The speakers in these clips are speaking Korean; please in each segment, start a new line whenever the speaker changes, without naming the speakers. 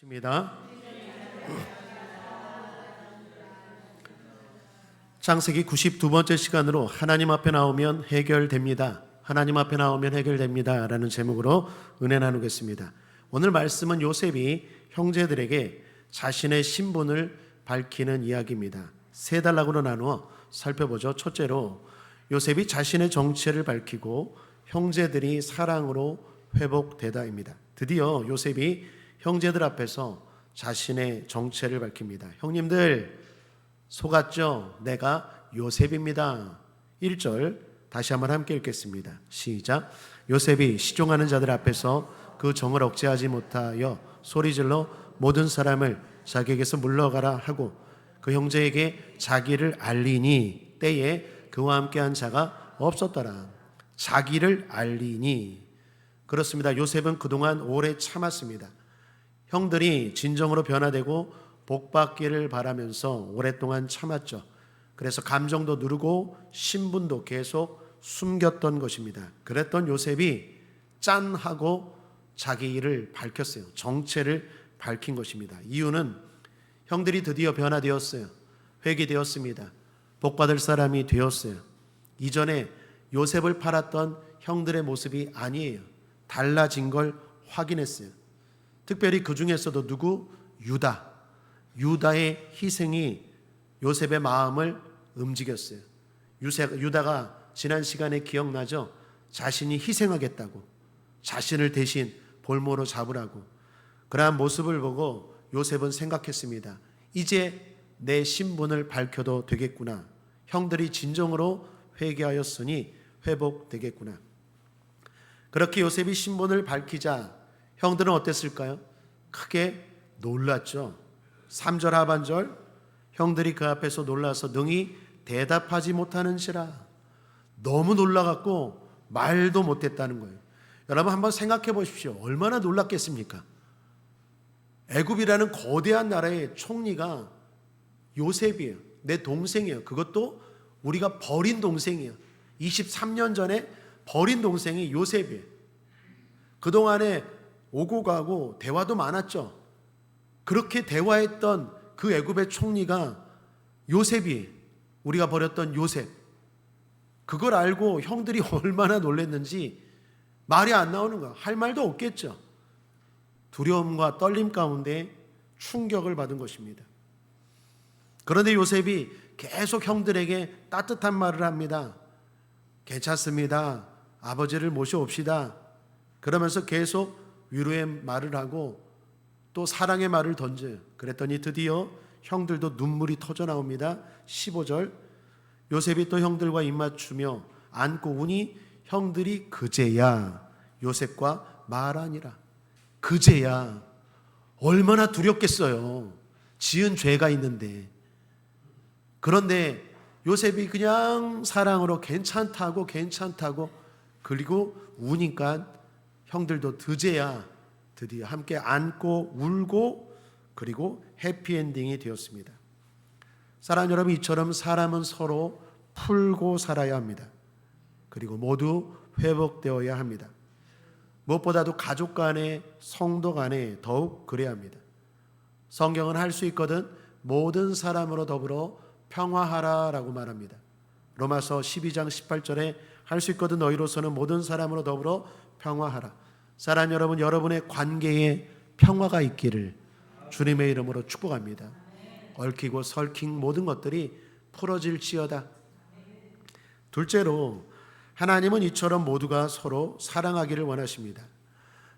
입니다. 창세기 92번째 시간으로 하나님 앞에 나오면 해결됩니다. 하나님 앞에 나오면 해결됩니다 라는 제목으로 은혜 나누겠습니다. 오늘 말씀은 요셉이 형제들에게 자신의 신분을 밝히는 이야기입니다. 세 단락으로 나누어 살펴보죠. 첫째로 요셉이 자신의 정체를 밝히고 형제들이 사랑으로 회복되다입니다. 드디어 요셉이 형제들 앞에서 자신의 정체를 밝힙니다. 형님들 속았죠? 내가 요셉입니다. 1절 다시 한번 함께 읽겠습니다. 시작. 요셉이 시종하는 자들 앞에서 그 정을 억제하지 못하여 소리질러 모든 사람을 자기에게서 물러가라 하고 그 형제에게 자기를 알리니 때에 그와 함께한 자가 없었더라. 자기를 알리니. 그렇습니다. 요셉은 그동안 오래 참았습니다. 형들이 진정으로 변화되고 복받기를 바라면서 오랫동안 참았죠. 그래서 감정도 누르고 신분도 계속 숨겼던 것입니다. 그랬던 요셉이 짠 하고 자기 일을 밝혔어요. 정체를 밝힌 것입니다. 이유는 형들이 드디어 변화되었어요. 회개되었습니다. 복받을 사람이 되었어요. 이전에 요셉을 팔았던 형들의 모습이 아니에요. 달라진 걸 확인했어요. 특별히 그 중에서도 누구? 유다의 희생이 요셉의 마음을 움직였어요. 유다가 지난 시간에 기억나죠? 자신이 희생하겠다고, 자신을 대신 볼모로 잡으라고. 그러한 모습을 보고 요셉은 생각했습니다. 이제 내 신분을 밝혀도 되겠구나. 형들이 진정으로 회개하였으니 회복되겠구나. 그렇게 요셉이 신분을 밝히자 형들은 어땠을까요? 크게 놀랐죠. 3절 하반절 형들이 그 앞에서 놀라서 능히 대답하지 못하는지라. 너무 놀라갖고 말도 못했다는 거예요. 여러분 한번 생각해 보십시오. 얼마나 놀랐겠습니까? 애굽이라는 거대한 나라의 총리가 요셉이에요. 내 동생이에요. 그것도 우리가 버린 동생이에요. 23년 전에 버린 동생이 요셉이에요. 그동안에 오고 가고 대화도 많았죠. 그렇게 대화했던 그 애굽의 총리가 요셉이, 우리가 버렸던 요셉. 그걸 알고 형들이 얼마나 놀랐는지 말이 안 나오는 거야. 할 말도 없겠죠. 두려움과 떨림 가운데 충격을 받은 것입니다. 그런데 요셉이 계속 형들에게 따뜻한 말을 합니다. 괜찮습니다. 아버지를 모셔옵시다. 그러면서 계속 위로의 말을 하고 또 사랑의 말을 던져요. 그랬더니 드디어 형들도 눈물이 터져 나옵니다. 15절 요셉이 또 형들과 입맞추며 안고 우니 형들이 그제야 요셉과 말하니라. 그제야. 얼마나 두렵겠어요. 지은 죄가 있는데. 그런데 요셉이 그냥 사랑으로 괜찮다고 그리고 우니까 형들도 드디어 함께 안고 울고 그리고 해피엔딩이 되었습니다. 사랑하는 여러분, 이처럼 사람은 서로 풀고 살아야 합니다. 그리고 모두 회복되어야 합니다. 무엇보다도 가족 간에, 성도 간에 더욱 그래야 합니다. 성경은 할 수 있거든 모든 사람으로 더불어 평화하라라고 말합니다. 로마서 12장 18절에 할 수 있거든 너희로서는 모든 사람으로 더불어 평화하라. 사랑하는 여러분, 여러분의 관계에 평화가 있기를 주님의 이름으로 축복합니다. 얽히고 설킨 모든 것들이 풀어질지어다. 둘째로 하나님은 이처럼 모두가 서로 사랑하기를 원하십니다.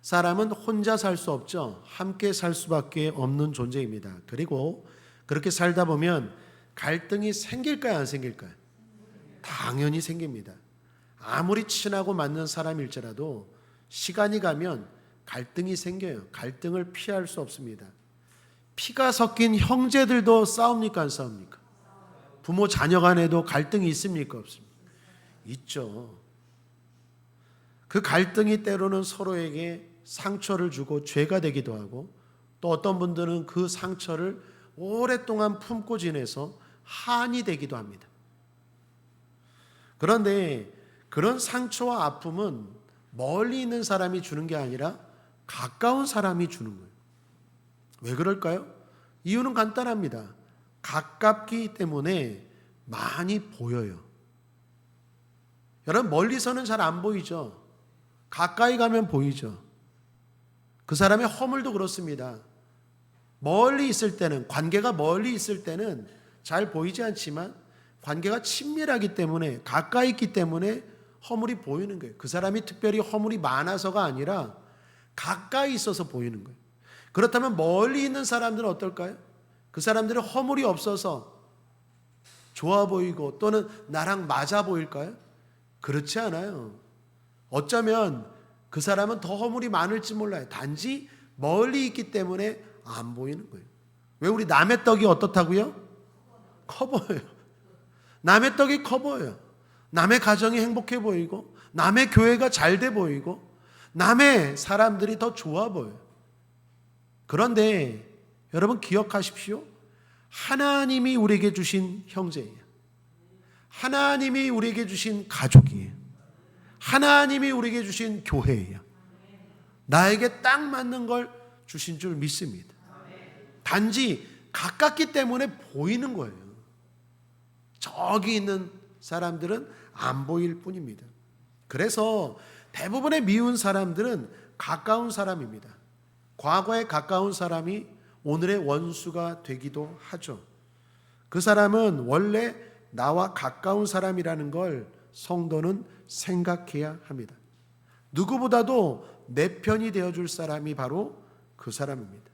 사람은 혼자 살 수 없죠. 함께 살 수밖에 없는 존재입니다. 그리고 그렇게 살다 보면 갈등이 생길까요, 안 생길까요? 당연히 생깁니다. 아무리 친하고 맞는 사람일지라도 시간이 가면 갈등이 생겨요. 갈등을 피할 수 없습니다. 피가 섞인 형제들도 싸웁니까, 안 싸웁니까? 부모 자녀 간에도 갈등이 있습니까, 없습니까? 있죠. 그 갈등이 때로는 서로에게 상처를 주고 죄가 되기도 하고, 또 어떤 분들은 그 상처를 오랫동안 품고 지내서 한이 되기도 합니다. 그런데 그런 상처와 아픔은 멀리 있는 사람이 주는 게 아니라 가까운 사람이 주는 거예요. 왜 그럴까요? 이유는 간단합니다. 가깝기 때문에 많이 보여요. 여러분, 멀리서는 잘 안 보이죠? 가까이 가면 보이죠? 그 사람의 허물도 그렇습니다. 멀리 있을 때는, 관계가 멀리 있을 때는 잘 보이지 않지만 관계가 친밀하기 때문에, 가까이 있기 때문에 허물이 보이는 거예요. 그 사람이 특별히 허물이 많아서가 아니라 가까이 있어서 보이는 거예요. 그렇다면 멀리 있는 사람들은 어떨까요? 그 사람들은 허물이 없어서 좋아 보이고 또는 나랑 맞아 보일까요? 그렇지 않아요. 어쩌면 그 사람은 더 허물이 많을지 몰라요. 단지 멀리 있기 때문에 안 보이는 거예요. 왜 우리 남의 떡이 어떻다고요? 커 보여요. 남의 떡이 커 보여요. 남의 가정이 행복해 보이고, 남의 교회가 잘 돼 보이고, 남의 사람들이 더 좋아 보여요. 그런데 여러분 기억하십시오. 하나님이 우리에게 주신 형제예요. 하나님이 우리에게 주신 가족이에요. 하나님이 우리에게 주신 교회예요. 나에게 딱 맞는 걸 주신 줄 믿습니다. 단지 가깝기 때문에 보이는 거예요. 저기 있는 사람들은 안 보일 뿐입니다. 그래서 대부분의 미운 사람들은 가까운 사람입니다. 과거에 가까운 사람이 오늘의 원수가 되기도 하죠. 그 사람은 원래 나와 가까운 사람이라는 걸 성도는 생각해야 합니다. 누구보다도 내 편이 되어줄 사람이 바로 그 사람입니다.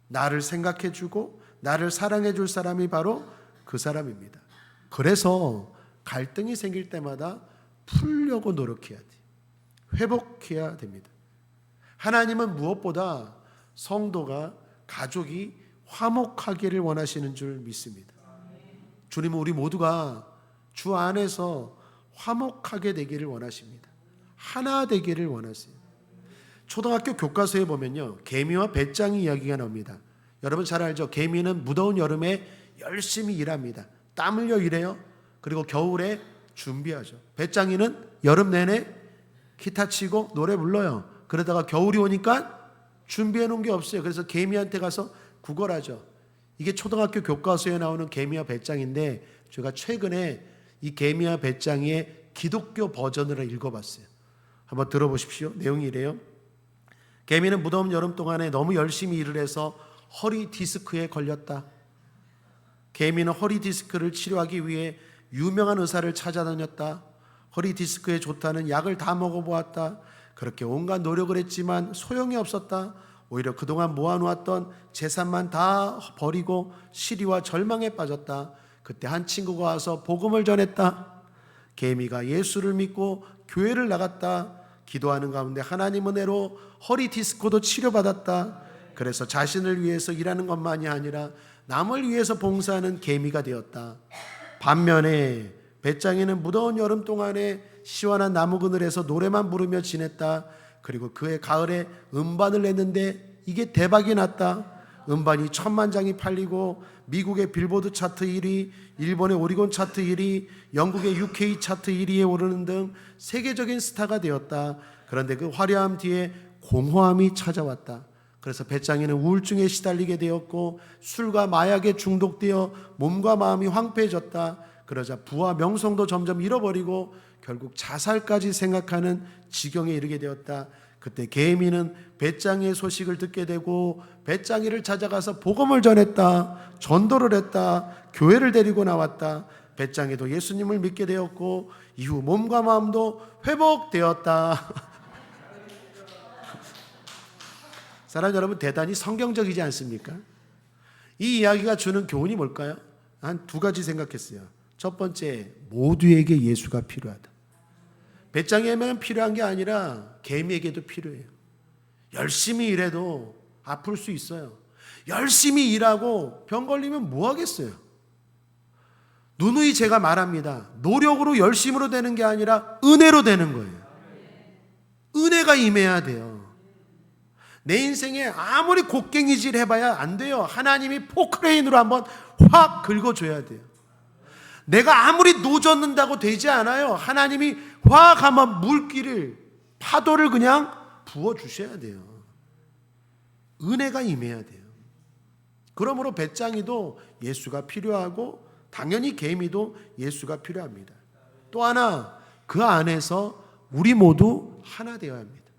나를 생각해주고 나를 사랑해줄 사람이 바로 그 사람입니다. 그래서 갈등이 생길 때마다 풀려고 노력해야 돼요. 회복해야 됩니다. 하나님은 무엇보다 성도가, 가족이 화목하기를 원하시는 줄 믿습니다. 주님은 우리 모두가 주 안에서 화목하게 되기를 원하십니다. 하나 되기를 원하세요. 초등학교 교과서에 보면요, 개미와 배짱이 이야기가 나옵니다. 여러분 잘 알죠? 개미는 무더운 여름에 열심히 일합니다. 땀 흘려 일해요. 그리고 겨울에 준비하죠. 배짱이는 여름 내내 기타 치고 노래 불러요. 그러다가 겨울이 오니까 준비해 놓은 게 없어요. 그래서 개미한테 가서 구걸하죠. 이게 초등학교 교과서에 나오는 개미와 배짱인데, 제가 최근에 이 개미와 배짱이의 기독교 버전을 읽어봤어요. 한번 들어보십시오. 내용이 이래요. 개미는 무더운 여름 동안에 너무 열심히 일을 해서 허리 디스크에 걸렸다. 개미는 허리 디스크를 치료하기 위해 유명한 의사를 찾아다녔다. 허리 디스크에 좋다는 약을 다 먹어보았다. 그렇게 온갖 노력을 했지만 소용이 없었다. 오히려 그동안 모아놓았던 재산만 다 버리고 시리와 절망에 빠졌다. 그때 한 친구가 와서 복음을 전했다. 개미가 예수를 믿고 교회를 나갔다. 기도하는 가운데 하나님 은혜로 허리 디스크도 치료받았다. 그래서 자신을 위해서 일하는 것만이 아니라 남을 위해서 봉사하는 개미가 되었다. 반면에 배짱이는 무더운 여름 동안에 시원한 나무 그늘에서 노래만 부르며 지냈다. 그리고 그해 가을에 음반을 냈는데 이게 대박이 났다. 음반이 1000만 장이 팔리고 미국의 빌보드 차트 1위, 일본의 오리곤 차트 1위, 영국의 UK 차트 1위에 오르는 등 세계적인 스타가 되었다. 그런데 그 화려함 뒤에 공허함이 찾아왔다. 그래서 배짱이는 우울증에 시달리게 되었고 술과 마약에 중독되어 몸과 마음이 황폐해졌다. 그러자 부와 명성도 점점 잃어버리고 결국 자살까지 생각하는 지경에 이르게 되었다. 그때 개미는 배짱이의 소식을 듣게 되고 배짱이를 찾아가서 복음을 전했다. 전도를 했다. 교회를 데리고 나왔다. 배짱이도 예수님을 믿게 되었고 이후 몸과 마음도 회복되었다. 사랑하는 여러분, 대단히 성경적이지 않습니까? 이 이야기가 주는 교훈이 뭘까요? 한 두 가지 생각했어요. 첫 번째, 모두에게 예수가 필요하다. 배짱이에게만 필요한 게 아니라 개미에게도 필요해요. 열심히 일해도 아플 수 있어요. 열심히 일하고 병 걸리면 뭐 하겠어요? 누누이 제가 말합니다. 노력으로 열심으로 되는 게 아니라 은혜로 되는 거예요. 은혜가 임해야 돼요. 내 인생에 아무리 곡괭이질 해봐야 안 돼요. 하나님이 포크레인으로 한번 확 긁어줘야 돼요. 내가 아무리 노젓는다고 되지 않아요. 하나님이 확 한번 물기를, 파도를 그냥 부어주셔야 돼요. 은혜가 임해야 돼요. 그러므로 배짱이도 예수가 필요하고 당연히 개미도 예수가 필요합니다. 또 하나, 그 안에서 우리 모두 하나 되어야 합니다.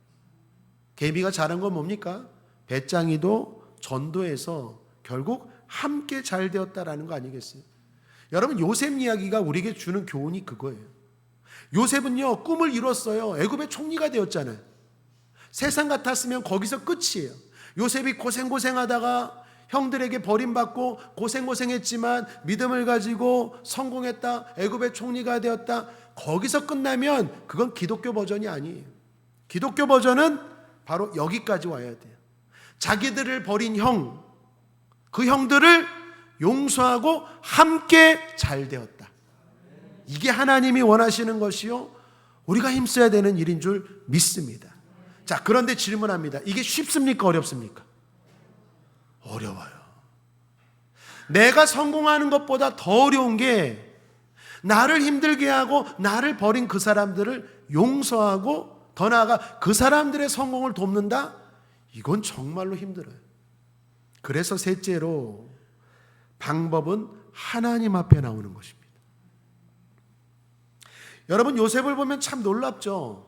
개미가 잘한 건 뭡니까? 배짱이도 전도해서 결국 함께 잘 되었다라는 거 아니겠어요? 여러분, 요셉 이야기가 우리에게 주는 교훈이 그거예요. 요셉은요, 꿈을 이뤘어요. 애굽의 총리가 되었잖아요. 세상 같았으면 거기서 끝이에요. 요셉이 고생하다가 형들에게 버림받고 고생했지만 믿음을 가지고 성공했다, 애굽의 총리가 되었다, 거기서 끝나면 그건 기독교 버전이 아니에요. 기독교 버전은 바로 여기까지 와야 돼요. 자기들을 버린 형, 그 형들을 용서하고 함께 잘 되었다. 이게 하나님이 원하시는 것이요, 우리가 힘써야 되는 일인 줄 믿습니다. 자, 그런데 질문합니다. 이게 쉽습니까? 어렵습니까? 어려워요. 내가 성공하는 것보다 더 어려운 게 나를 힘들게 하고 나를 버린 그 사람들을 용서하고 더 나아가 그 사람들의 성공을 돕는다? 이건 정말로 힘들어요. 그래서 셋째로 방법은 하나님 앞에 나오는 것입니다. 여러분, 요셉을 보면 참 놀랍죠.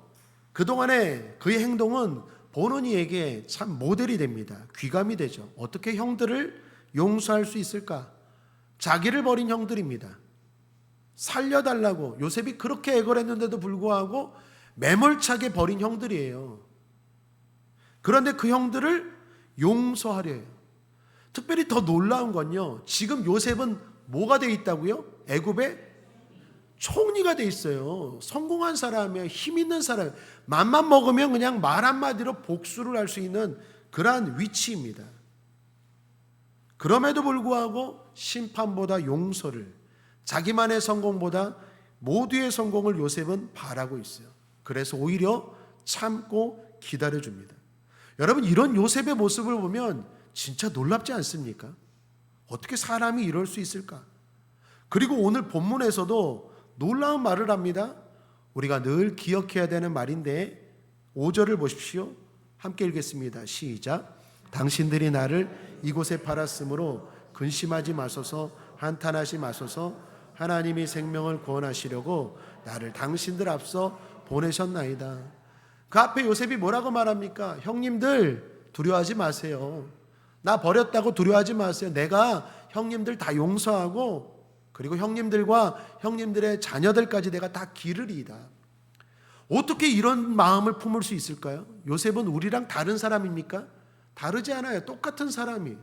그동안에 그의 행동은 보는 이에게 참 모델이 됩니다. 귀감이 되죠. 어떻게 형들을 용서할 수 있을까? 자기를 버린 형들입니다. 살려달라고 요셉이 그렇게 애걸했는데도 불구하고 매몰차게 버린 형들이에요. 그런데 그 형들을 용서하려 해요. 특별히 더 놀라운 건요, 지금 요셉은 뭐가 돼 있다고요? 애굽의 총리가 돼 있어요. 성공한 사람이에요. 힘 있는 사람이에요. 맘만 먹으면 그냥 말 한마디로 복수를 할 수 있는 그러한 위치입니다. 그럼에도 불구하고 심판보다 용서를, 자기만의 성공보다 모두의 성공을 요셉은 바라고 있어요. 그래서 오히려 참고 기다려줍니다. 여러분, 이런 요셉의 모습을 보면 진짜 놀랍지 않습니까? 어떻게 사람이 이럴 수 있을까? 그리고 오늘 본문에서도 놀라운 말을 합니다. 우리가 늘 기억해야 되는 말인데 5절을 보십시오. 함께 읽겠습니다. 시작. 당신들이 나를 이곳에 팔았으므로 근심하지 마소서, 한탄하지 마소서. 하나님이 생명을 구원하시려고 나를 당신들 앞서 보내셨나이다. 그 앞에 요셉이 뭐라고 말합니까? 형님들 두려워하지 마세요. 나 버렸다고 두려워하지 마세요. 내가 형님들 다 용서하고 그리고 형님들과 형님들의 자녀들까지 내가 다 기르리이다. 어떻게 이런 마음을 품을 수 있을까요? 요셉은 우리랑 다른 사람입니까? 다르지 않아요. 똑같은 사람이.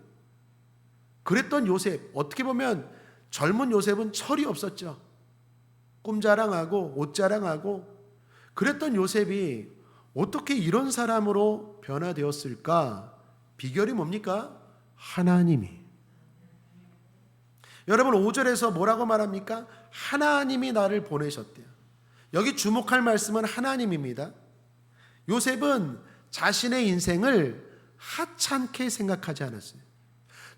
그랬던 요셉, 어떻게 보면 젊은 요셉은 철이 없었죠. 꿈자랑하고 옷자랑하고 그랬던 요셉이 어떻게 이런 사람으로 변화되었을까? 비결이 뭡니까? 하나님이. 여러분, 5절에서 뭐라고 말합니까? 하나님이 나를 보내셨대요. 여기 주목할 말씀은 하나님입니다. 요셉은 자신의 인생을 하찮게 생각하지 않았어요.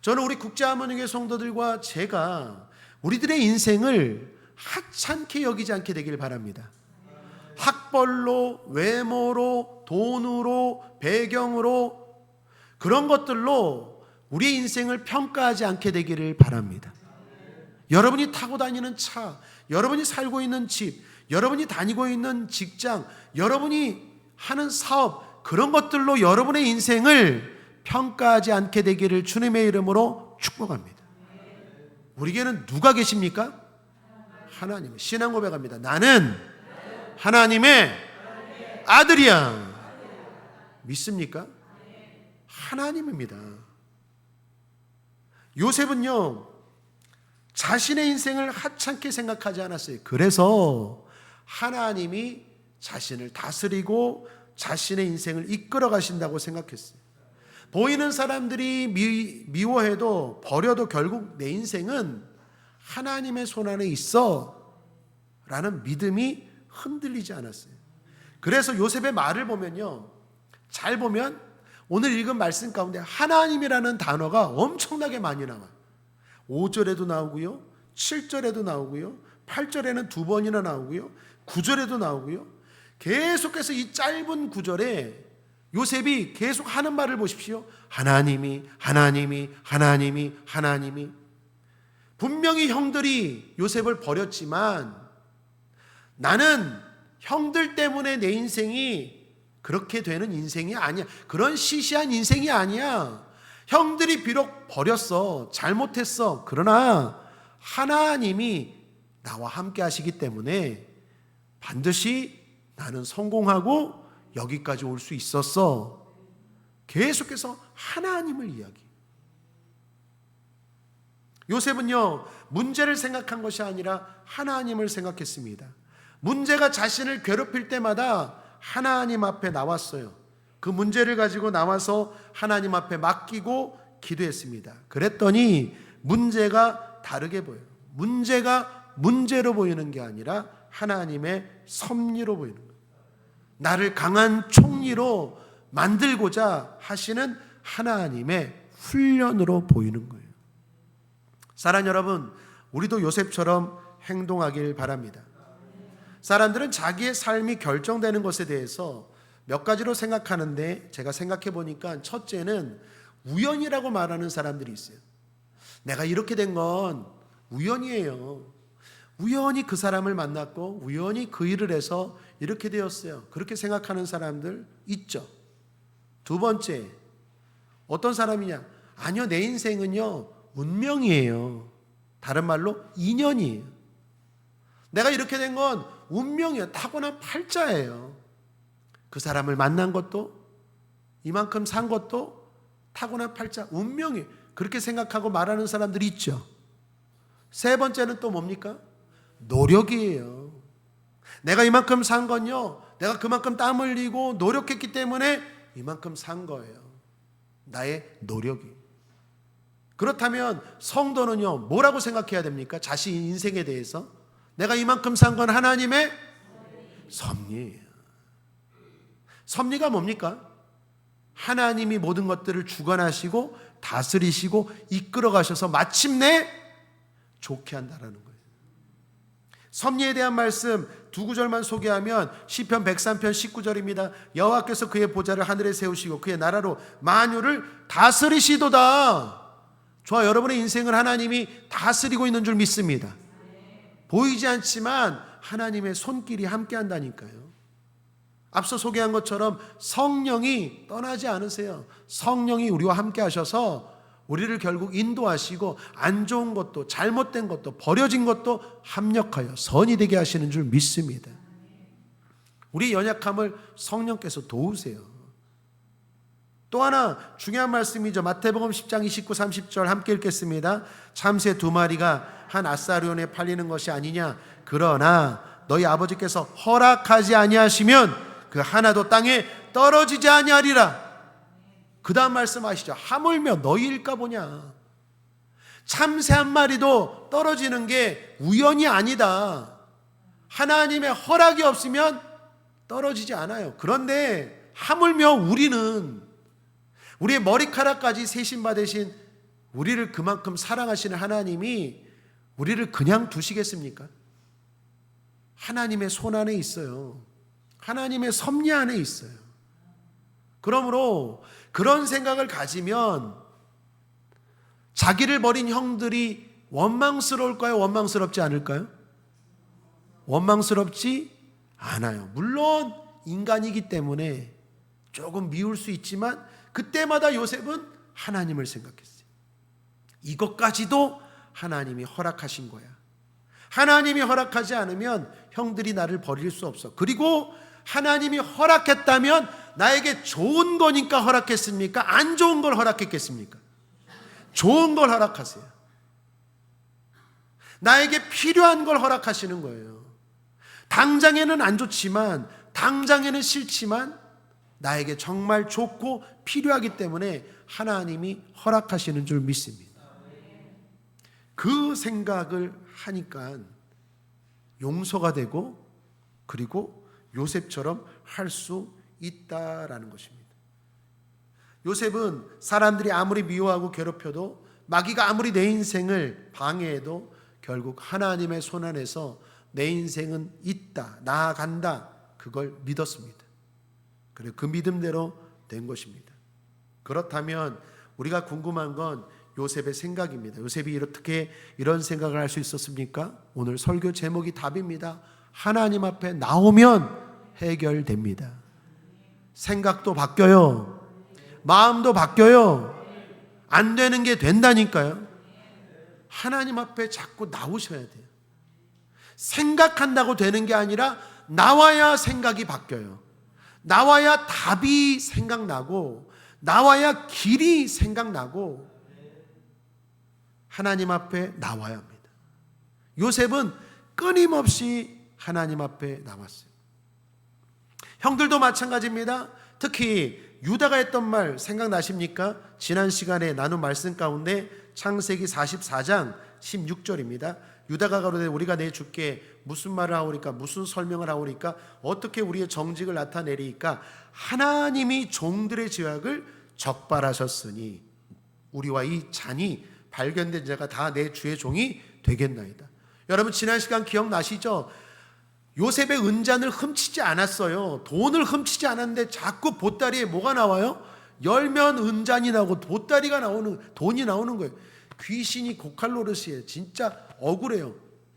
저는 우리 국제하모니교회 성도들과 제가 우리들의 인생을 하찮게 여기지 않게 되길 바랍니다. 학벌로, 외모로, 돈으로, 배경으로 그런 것들로 우리의 인생을 평가하지 않게 되기를 바랍니다. 여러분이 타고 다니는 차, 여러분이 살고 있는 집, 여러분이 다니고 있는 직장, 여러분이 하는 사업, 그런 것들로 여러분의 인생을 평가하지 않게 되기를 주님의 이름으로 축복합니다. 우리에게는 누가 계십니까? 하나님. 신앙 고백합니다. 나는 하나님의 아들이야. 믿습니까? 하나님입니다. 요셉은요, 자신의 인생을 하찮게 생각하지 않았어요. 그래서 하나님이 자신을 다스리고 자신의 인생을 이끌어 가신다고 생각했어요. 보이는 사람들이 미워해도 버려도 결국 내 인생은 하나님의 손 안에 있어 라는 믿음이 흔들리지 않았어요. 그래서 요셉의 말을 보면요, 잘 보면 오늘 읽은 말씀 가운데 하나님이라는 단어가 엄청나게 많이 나와요. 5절에도 나오고요, 7절에도 나오고요, 8절에는 2번이나 나오고요, 9절에도 나오고요. 계속해서 이 짧은 구절에 요셉이 계속 하는 말을 보십시오. 하나님이. 분명히 형들이 요셉을 버렸지만 나는 형들 때문에 내 인생이 그렇게 되는 인생이 아니야. 그런 시시한 인생이 아니야. 형들이 비록 버렸어. 잘못했어. 그러나 하나님이 나와 함께 하시기 때문에 반드시 나는 성공하고 여기까지 올 수 있었어. 계속해서 하나님을 이야기해요. 요셉은요, 문제를 생각한 것이 아니라 하나님을 생각했습니다. 문제가 자신을 괴롭힐 때마다 하나님 앞에 나왔어요. 그 문제를 가지고 나와서 하나님 앞에 맡기고 기도했습니다. 그랬더니 문제가 다르게 보여요. 문제가 문제로 보이는 게 아니라 하나님의 섭리로 보이는 거예요. 나를 강한 총리로 만들고자 하시는 하나님의 훈련으로 보이는 거예요. 사랑하는 여러분, 우리도 요셉처럼 행동하길 바랍니다. 사람들은 자기의 삶이 결정되는 것에 대해서 몇 가지로 생각하는데 제가 생각해 보니까 첫째는 우연이라고 말하는 사람들이 있어요. 내가 이렇게 된 건 우연이에요. 우연히 그 사람을 만났고 우연히 그 일을 해서 이렇게 되었어요. 그렇게 생각하는 사람들 있죠. 두 번째, 어떤 사람이냐? 아니요, 내 인생은요 운명이에요. 다른 말로 인연이에요. 내가 이렇게 된 건 운명이에요. 타고난 팔자예요. 그 사람을 만난 것도 이만큼 산 것도 타고난 팔자, 운명이에요. 그렇게 생각하고 말하는 사람들이 있죠. 세 번째는 또 뭡니까? 노력이에요. 내가 이만큼 산 건요, 내가 그만큼 땀 흘리고 노력했기 때문에 이만큼 산 거예요. 나의 노력이. 그렇다면 성도는요, 뭐라고 생각해야 됩니까? 자신 인생에 대해서 내가 이만큼 산 건 하나님의 섭리예요. 섭리가 뭡니까? 하나님이 모든 것들을 주관하시고 다스리시고 이끌어 가셔서 마침내 좋게 한다라는 거예요. 섭리에 대한 말씀 두 구절만 소개하면 시편 103편 19절입니다. 여호와께서 그의 보좌를 하늘에 세우시고 그의 나라로 만유를 다스리시도다. 저와 여러분의 인생을 하나님이 다스리고 있는 줄 믿습니다. 보이지 않지만 하나님의 손길이 함께 한다니까요. 앞서 소개한 것처럼 성령이 떠나지 않으세요. 성령이 우리와 함께 하셔서 우리를 결국 인도하시고 안 좋은 것도 잘못된 것도 버려진 것도 합력하여 선이 되게 하시는 줄 믿습니다. 우리 연약함을 성령께서 도우세요. 또 하나 중요한 말씀이죠. 마태복음 10장 29, 30절 함께 읽겠습니다. 참새 두 마리가 한 아사리온에 팔리는 것이 아니냐. 그러나 너희 아버지께서 허락하지 아니하시면 그 하나도 땅에 떨어지지 아니하리라. 그 다음 말씀하시죠. 하물며 너희일까 보냐. 참새 한 마리도 떨어지는 게 우연이 아니다. 하나님의 허락이 없으면 떨어지지 않아요. 그런데 하물며 우리는 우리의 머리카락까지 세심받으신 우리를 그만큼 사랑하시는 하나님이 우리를 그냥 두시겠습니까? 하나님의 손 안에 있어요. 하나님의 섭리 안에 있어요. 그러므로 그런 생각을 가지면 자기를 버린 형들이 원망스러울까요? 원망스럽지 않을까요? 원망스럽지 않아요. 물론 인간이기 때문에 조금 미울 수 있지만 그때마다 요셉은 하나님을 생각했어요. 이것까지도 하나님이 허락하신 거야. 하나님이 허락하지 않으면 형들이 나를 버릴 수 없어. 그리고 하나님이 허락했다면 나에게 좋은 거니까 허락했습니까? 안 좋은 걸 허락했겠습니까? 좋은 걸 허락하세요. 나에게 필요한 걸 허락하시는 거예요. 당장에는 안 좋지만, 당장에는 싫지만 나에게 정말 좋고 필요하기 때문에 하나님이 허락하시는 줄 믿습니다. 그 생각을 하니까 용서가 되고 그리고 요셉처럼 할 수 있다라는 것입니다. 요셉은 사람들이 아무리 미워하고 괴롭혀도 마귀가 아무리 내 인생을 방해해도 결국 하나님의 손 안에서 내 인생은 있다, 나아간다, 그걸 믿었습니다. 그리고 그 믿음대로 된 것입니다. 그렇다면 우리가 궁금한 건 요셉의 생각입니다. 요셉이 어떻게 이런 생각을 할 수 있었습니까? 오늘 설교 제목이 답입니다. 하나님 앞에 나오면 해결됩니다. 생각도 바뀌어요. 마음도 바뀌어요. 안 되는 게 된다니까요. 하나님 앞에 자꾸 나오셔야 돼요. 생각한다고 되는 게 아니라 나와야 생각이 바뀌어요. 나와야 답이 생각나고 나와야 길이 생각나고 하나님 앞에 나와야 합니다. 요셉은 끊임없이 하나님 앞에 나왔어요. 형들도 마찬가지입니다. 특히 유다가 했던 말 생각나십니까? 지난 시간에 나눈 말씀 가운데 창세기 44장 16절입니다. 유다가 가로되 우리가 내 주께 무슨 말을 하오리까? 무슨 설명을 하오리까? 어떻게 우리의 정직을 나타내리까? 하나님이 종들의 죄악을 적발하셨으니 우리와 이 잔이 발견된 자가 다 내 주의 종이 되겠나이다. 여러분 지난 시간 기억나시죠? 요셉의 은잔을 훔치지 않았어요. 돈을 훔치지 않았는데 자꾸 보따리에 뭐가 나와요? 열면 은잔이 나오고 보따리가 나오는, 돈이 나오는 거예요. 귀신이 고칼 노릇이에요. 진짜 억울해요.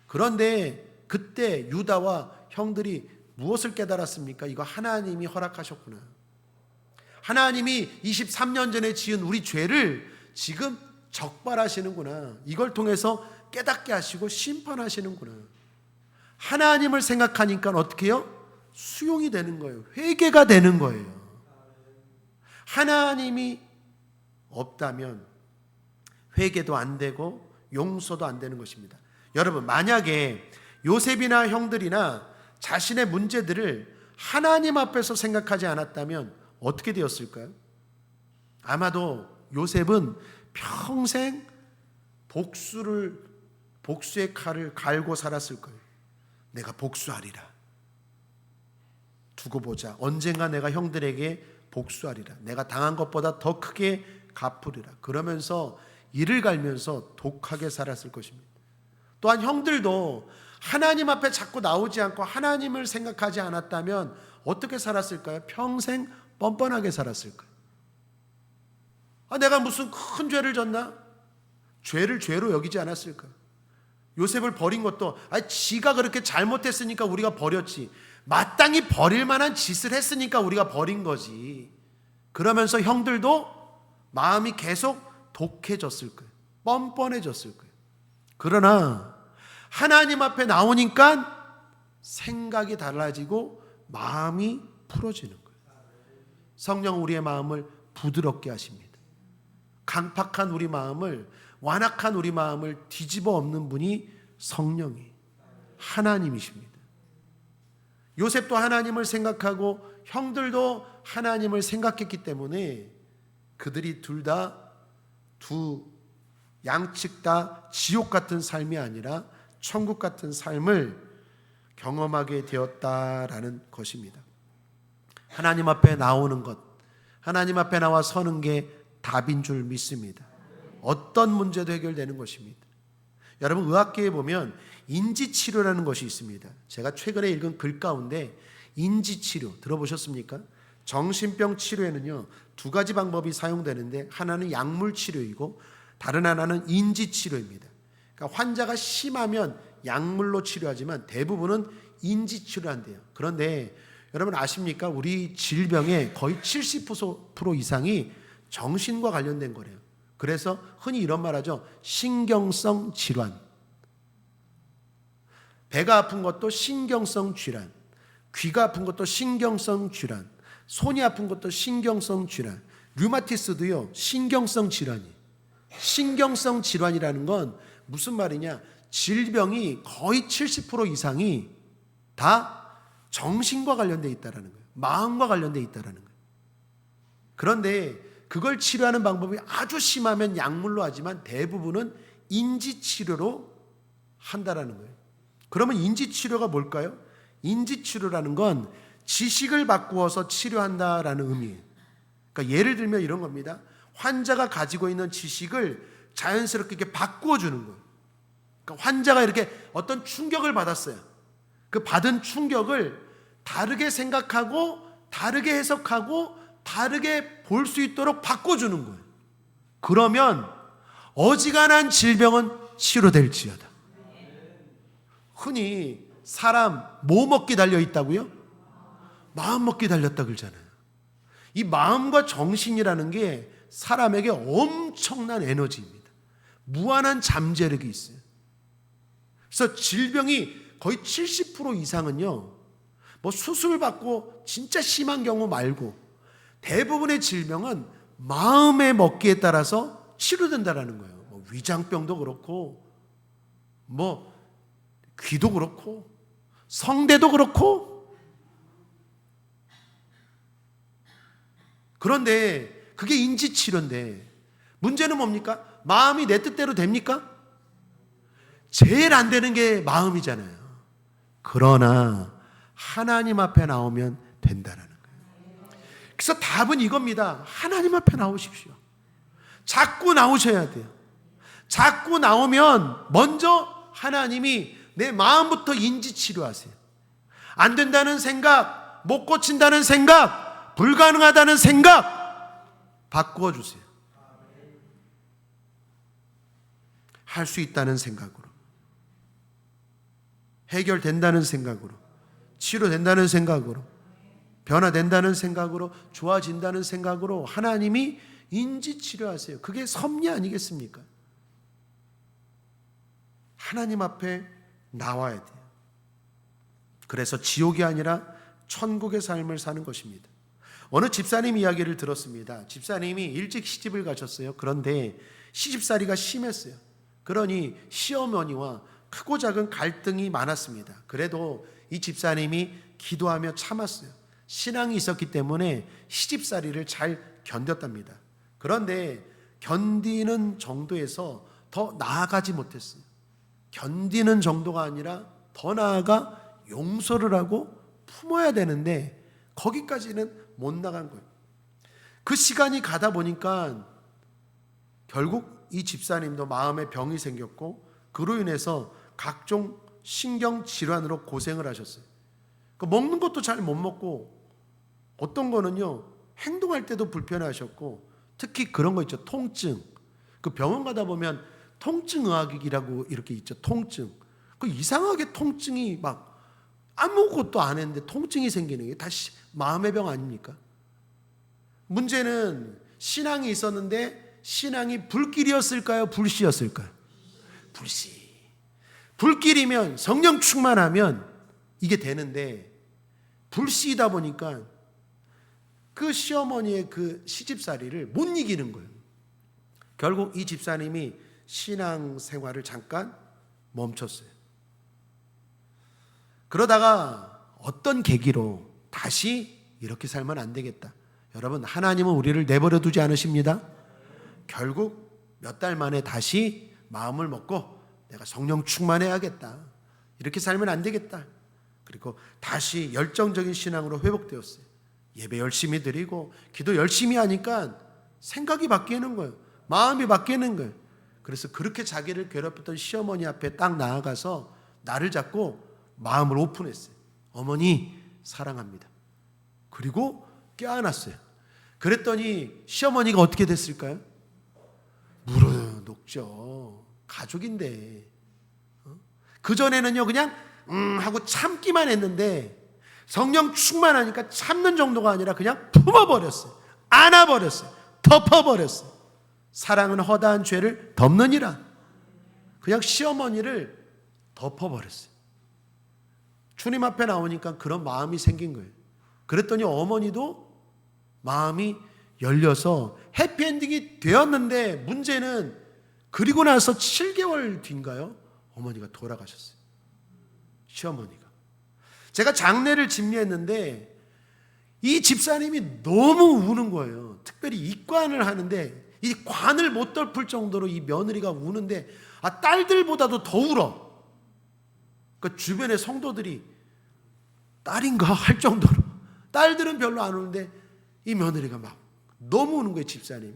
그런데 그때 유다와 형들이 무엇을 깨달았습니까? 이거 하나님이 허락하셨구나. 하나님이 23년 전에 지은 우리 죄를 지금 적발하시는구나. 이걸 통해서 깨닫게 하시고 심판하시는구나. 하나님을 생각하니까 어떻게 해요? 수용이 되는 거예요. 회개가 되는 거예요. 하나님이 없다면 회개도 안 되고 용서도 안 되는 것입니다. 여러분 만약에 요셉이나 형들이나 자신의 문제들을 하나님 앞에서 생각하지 않았다면 어떻게 되었을까요? 아마도 요셉은 평생 복수의 칼을 갈고 살았을 거예요. 내가 복수하리라. 두고 보자. 언젠가 내가 형들에게 복수하리라. 내가 당한 것보다 더 크게 갚으리라. 그러면서 이를 갈면서 독하게 살았을 것입니다. 또한 형들도 하나님 앞에 자꾸 나오지 않고 하나님을 생각하지 않았다면 어떻게 살았을까요? 평생 뻔뻔하게 살았을 거예요. 내가 무슨 큰 죄를 졌나? 죄를 죄로 여기지 않았을까요? 요셉을 버린 것도 지가 그렇게 잘못했으니까 우리가 버렸지. 마땅히 버릴 만한 짓을 했으니까 우리가 버린 거지. 그러면서 형들도 마음이 계속 독해졌을 거예요. 뻔뻔해졌을 거예요. 그러나 하나님 앞에 나오니까 생각이 달라지고 마음이 풀어지는 거예요. 성령 우리의 마음을 부드럽게 하십니다. 강팍한 우리 마음을, 완악한 우리 마음을 뒤집어 엎는 분이 성령이 하나님이십니다. 요셉도 하나님을 생각하고 형들도 하나님을 생각했기 때문에 그들이 두 양측 다 지옥 같은 삶이 아니라 천국 같은 삶을 경험하게 되었다라는 것입니다. 하나님 앞에 나오는 것, 하나님 앞에 나와 서는 게 답인 줄 믿습니다. 어떤 문제도 해결되는 것입니다. 여러분 의학계에 보면 인지치료라는 것이 있습니다. 제가 최근에 읽은 글 가운데 인지치료 들어보셨습니까? 정신병 치료에는요 2가지 방법이 사용되는데 하나는 약물 치료이고 다른 하나는 인지치료입니다. 그러니까 환자가 심하면 약물로 치료하지만 대부분은 인지치료한대요. 그런데 여러분 아십니까? 우리 질병의 거의 70% 이상이 정신과 관련된 거래요. 그래서 흔히 이런 말 하죠. 신경성 질환. 배가 아픈 것도 신경성 질환. 귀가 아픈 것도 신경성 질환. 손이 아픈 것도 신경성 질환. 류마티스도요. 신경성 질환이. 신경성 질환이라는 건 무슨 말이냐? 질병이 거의 70% 이상이 다 정신과 관련되어 있다는 거예요. 마음과 관련되어 있다는 거예요. 그런데 그걸 치료하는 방법이 아주 심하면 약물로 하지만 대부분은 인지치료로 한다는 거예요. 그러면 인지치료가 뭘까요? 인지치료라는 건 지식을 바꾸어서 치료한다라는 의미예요. 그러니까 예를 들면 이런 겁니다. 환자가 가지고 있는 지식을 자연스럽게 이렇게 바꾸어 주는 거예요. 그러니까 환자가 이렇게 어떤 충격을 받았어요. 그 받은 충격을 다르게 생각하고 다르게 해석하고 다르게 볼 수 있도록 바꿔주는 거예요. 그러면 어지간한 질병은 치료될지어다. 흔히 사람 뭐 먹기 달려있다고요? 마음 먹기 달렸다 그러잖아요. 이 마음과 정신이라는 게 사람에게 엄청난 에너지입니다. 무한한 잠재력이 있어요. 그래서 질병이 거의 70% 이상은요, 뭐 수술받고 진짜 심한 경우 말고 대부분의 질병은 마음에 먹기에 따라서 치료된다라는 거예요. 뭐 위장병도 그렇고, 뭐 귀도 그렇고, 성대도 그렇고. 그런데 그게 인지치료인데 문제는 뭡니까? 마음이 내 뜻대로 됩니까? 제일 안 되는 게 마음이잖아요. 그러나 하나님 앞에 나오면 된다라는 거예요. 그래서 답은 이겁니다. 하나님 앞에 나오십시오. 자꾸 나오셔야 돼요. 자꾸 나오면 먼저 하나님이 내 마음부터 인지치료하세요. 안 된다는 생각, 못 고친다는 생각, 불가능하다는 생각 바꾸어 주세요. 할 수 있다는 생각으로, 해결된다는 생각으로, 치료된다는 생각으로, 변화된다는 생각으로, 좋아진다는 생각으로 하나님이 인지치료하세요. 그게 섭리 아니겠습니까? 하나님 앞에 나와야 돼요. 그래서 지옥이 아니라 천국의 삶을 사는 것입니다. 어느 집사님 이야기를 들었습니다. 집사님이 일찍 시집을 가셨어요. 그런데 시집살이가 심했어요. 그러니 시어머니와 크고 작은 갈등이 많았습니다. 그래도 이 집사님이 기도하며 참았어요. 신앙이 있었기 때문에 시집살이를 잘 견뎠답니다. 그런데 견디는 정도에서 더 나아가지 못했어요. 견디는 정도가 아니라 더 나아가 용서를 하고 품어야 되는데 거기까지는 못 나간 거예요. 그 시간이 가다 보니까 결국 이 집사님도 마음에 병이 생겼고 그로 인해서 각종 신경질환으로 고생을 하셨어요. 먹는 것도 잘 못 먹고 어떤 거는요 행동할 때도 불편하셨고, 특히 그런 거 있죠. 통증. 그 병원 가다 보면 통증의학이라고 이렇게 있죠. 통증. 그 이상하게 통증이 막 아무것도 안 했는데 통증이 생기는 게 다시 마음의 병 아닙니까? 문제는 신앙이 있었는데 신앙이 불길이었을까요? 불씨였을까요? 불씨. 불길이면 성령 충만하면 이게 되는데 불씨이다 보니까 그 시어머니의 그 시집살이를 못 이기는 거예요. 결국 이 집사님이 신앙생활을 잠깐 멈췄어요. 그러다가 어떤 계기로 다시 이렇게 살면 안 되겠다. 여러분, 하나님은 우리를 내버려 두지 않으십니다. 결국 몇 달 만에 다시 마음을 먹고 내가 성령 충만해야겠다. 이렇게 살면 안 되겠다. 그리고 다시 열정적인 신앙으로 회복되었어요. 예배 열심히 드리고 기도 열심히 하니까 생각이 바뀌는 거예요. 마음이 바뀌는 거예요. 그래서 그렇게 자기를 괴롭혔던 시어머니 앞에 딱 나아가서 나를 잡고 마음을 오픈했어요. 어머니 사랑합니다. 그리고 껴안았어요. 그랬더니 시어머니가 어떻게 됐을까요? 물어녹죠. 가족인데. 그전에는요 그냥 하고 참기만 했는데 성령 충만하니까 참는 정도가 아니라 그냥 품어버렸어요. 안아버렸어요. 덮어버렸어요. 사랑은 허다한 죄를 덮느니라. 그냥 시어머니를 덮어버렸어요. 주님 앞에 나오니까 그런 마음이 생긴 거예요. 그랬더니 어머니도 마음이 열려서 해피엔딩이 되었는데 문제는 그리고 나서 7개월 뒤인가요? 어머니가 돌아가셨어요. 시어머니가. 제가 장례를 집례했는데 이 집사님이 너무 우는 거예요. 특별히 입관을 하는데 이 관을 못 덮을 정도로 이 며느리가 우는데 딸들보다도 더 울어. 그 주변의 성도들이 딸인가 할 정도로. 딸들은 별로 안 우는데 이 며느리가 막 너무 우는 거예요. 집사님이.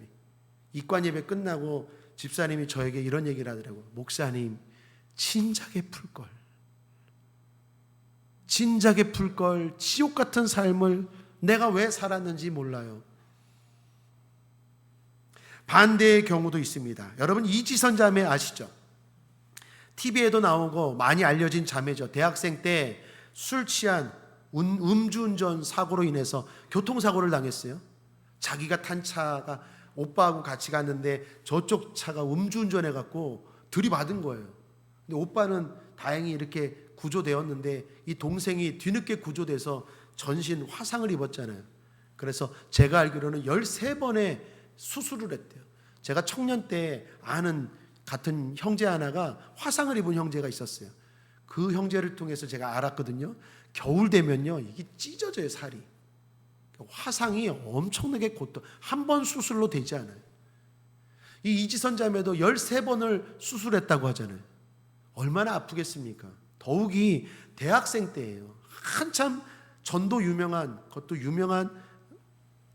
입관 예배 끝나고 집사님이 저에게 이런 얘기를 하더라고요. 목사님 진작에 풀걸. 진작에 풀걸. 지옥 같은 삶을 내가 왜 살았는지 몰라요. 반대의 경우도 있습니다. 여러분 이지선 자매 아시죠? TV에도 나오고 많이 알려진 자매죠. 대학생 때 술 취한 음주운전 사고로 인해서 교통사고를 당했어요. 자기가 탄 차가 오빠하고 같이 갔는데 저쪽 차가 음주운전해 갖고 들이받은 거예요. 근데 오빠는 다행히 이렇게 구조되었는데 이 동생이 뒤늦게 구조돼서 전신 화상을 입었잖아요. 그래서 제가 알기로는 13번의 수술을 했대요. 제가 청년 때 아는 같은 형제 하나가 화상을 입은 형제가 있었어요. 그 형제를 통해서 제가 알았거든요. 겨울 되면요 이게 찢어져요. 살이. 화상이 엄청나게 고통, 한 번 수술로 되지 않아요. 이 이지선 자매도 13번을 수술했다고 하잖아요. 얼마나 아프겠습니까? 더욱이 대학생 때예요. 한참 전도 유명한, 그것도 유명한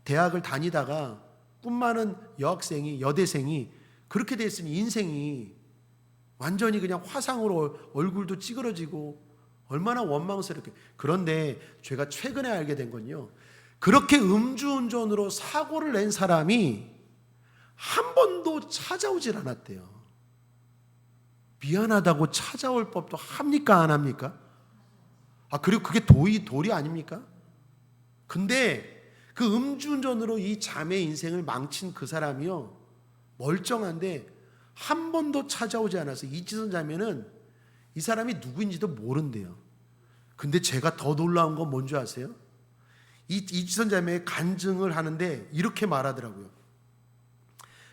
대학을 다니다가 꿈 많은 여학생이, 여대생이 그렇게 됐으니 인생이 완전히 그냥 화상으로 얼굴도 찌그러지고 얼마나 원망스럽게. 그런데 제가 최근에 알게 된 건요, 그렇게 음주운전으로 사고를 낸 사람이 한 번도 찾아오질 않았대요. 미안하다고 찾아올 법도 합니까 안 합니까? 그리고 그게 도리 아닙니까? 근데 그 음주운전으로 이 자매 인생을 망친 그 사람이요 멀쩡한데 한 번도 찾아오지 않아서 이지선 자매는 이 사람이 누구인지도 모른대요. 근데 제가 더 놀라운 건 뭔지 아세요? 이지선 자매의 간증을 하는데 이렇게 말하더라고요.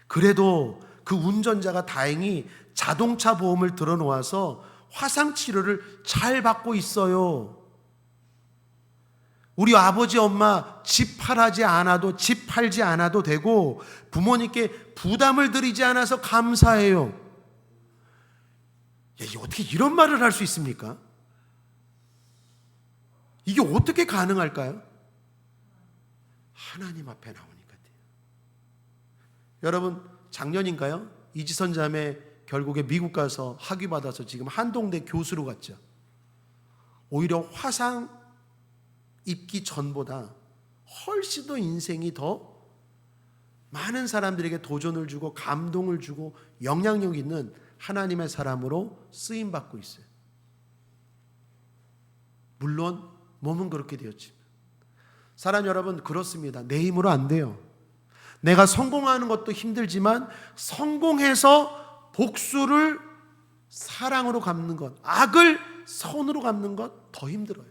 그래도 그 운전자가 다행히 자동차 보험을 들어놓아서 화상 치료를 잘 받고 있어요. 우리 아버지 엄마 집 팔지 않아도 되고 부모님께 부담을 드리지 않아서 감사해요. 어떻게 이런 말을 할 수 있습니까? 이게 어떻게 가능할까요? 하나님 앞에 나오니까 돼요. 여러분 작년인가요? 이지선 자매 결국에 미국 가서 학위 받아서 지금 한동대 교수로 갔죠. 오히려 화상 입기 전보다 훨씬 더 인생이 더 많은 사람들에게 도전을 주고 감동을 주고 영향력 있는 하나님의 사람으로 쓰임받고 있어요. 물론 몸은 그렇게 되었지만 사랑 여러분 그렇습니다. 내 힘으로 안 돼요. 내가 성공하는 것도 힘들지만 성공해서 복수를 사랑으로 갚는 것, 악을 선으로 갚는 것 더 힘들어요.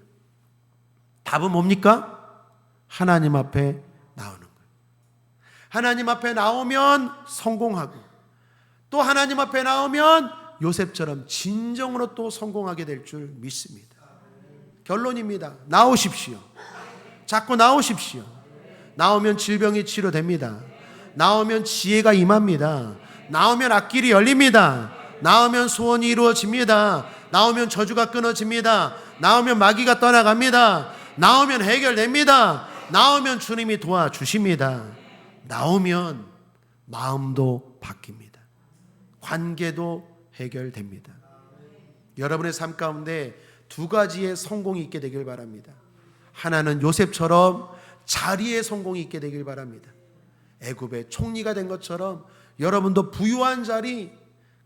답은 뭡니까? 하나님 앞에 나오는 거예요. 하나님 앞에 나오면 성공하고 또 하나님 앞에 나오면 요셉처럼 진정으로 또 성공하게 될 줄 믿습니다. 결론입니다. 나오십시오. 자꾸 나오십시오. 나오면 질병이 치료됩니다. 나오면 지혜가 임합니다. 나오면 앞길이 열립니다. 나오면 소원이 이루어집니다. 나오면 저주가 끊어집니다. 나오면 마귀가 떠나갑니다. 나오면 해결됩니다. 나오면 주님이 도와주십니다. 나오면 마음도 바뀝니다. 관계도 해결됩니다. 여러분의 삶 가운데 두 가지의 성공이 있게 되길 바랍니다. 하나는 요셉처럼 자리의 성공이 있게 되길 바랍니다. 애굽의 총리가 된 것처럼 여러분도 부유한 자리,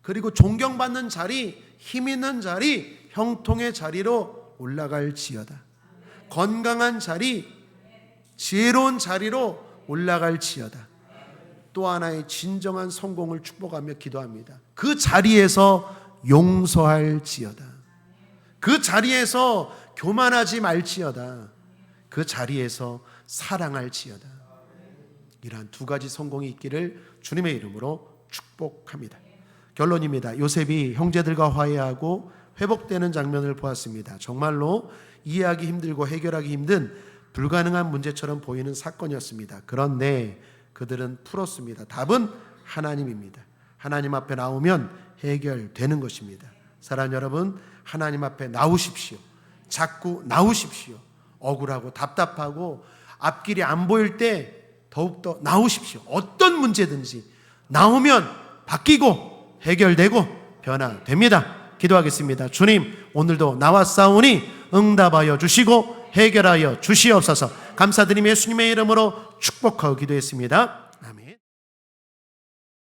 그리고 존경받는 자리, 힘 있는 자리, 형통의 자리로 올라갈지어다. 건강한 자리, 지혜로운 자리로 올라갈지어다. 또 하나의 진정한 성공을 축복하며 기도합니다. 그 자리에서 용서할지어다. 그 자리에서 교만하지 말지어다. 그 자리에서 사랑할지어다. 이러한 두 가지 성공이 있기를 주님의 이름으로 축복합니다. 결론입니다. 요셉이 형제들과 화해하고 회복되는 장면을 보았습니다. 정말로 이해하기 힘들고 해결하기 힘든 불가능한 문제처럼 보이는 사건이었습니다. 그런데 그들은 풀었습니다. 답은 하나님입니다. 하나님 앞에 나오면 해결되는 것입니다. 사랑하는 여러분, 하나님 앞에 나오십시오. 자꾸 나오십시오. 억울하고 답답하고 앞길이 안 보일 때 더욱더 나오십시오. 어떤 문제든지 나오면 바뀌고 해결되고 변화됩니다. 기도하겠습니다. 주님, 오늘도 나왔사오니 응답하여 주시고 해결하여 주시옵소서. 감사드리며 예수님의 이름으로 축복하고 기도했습니다.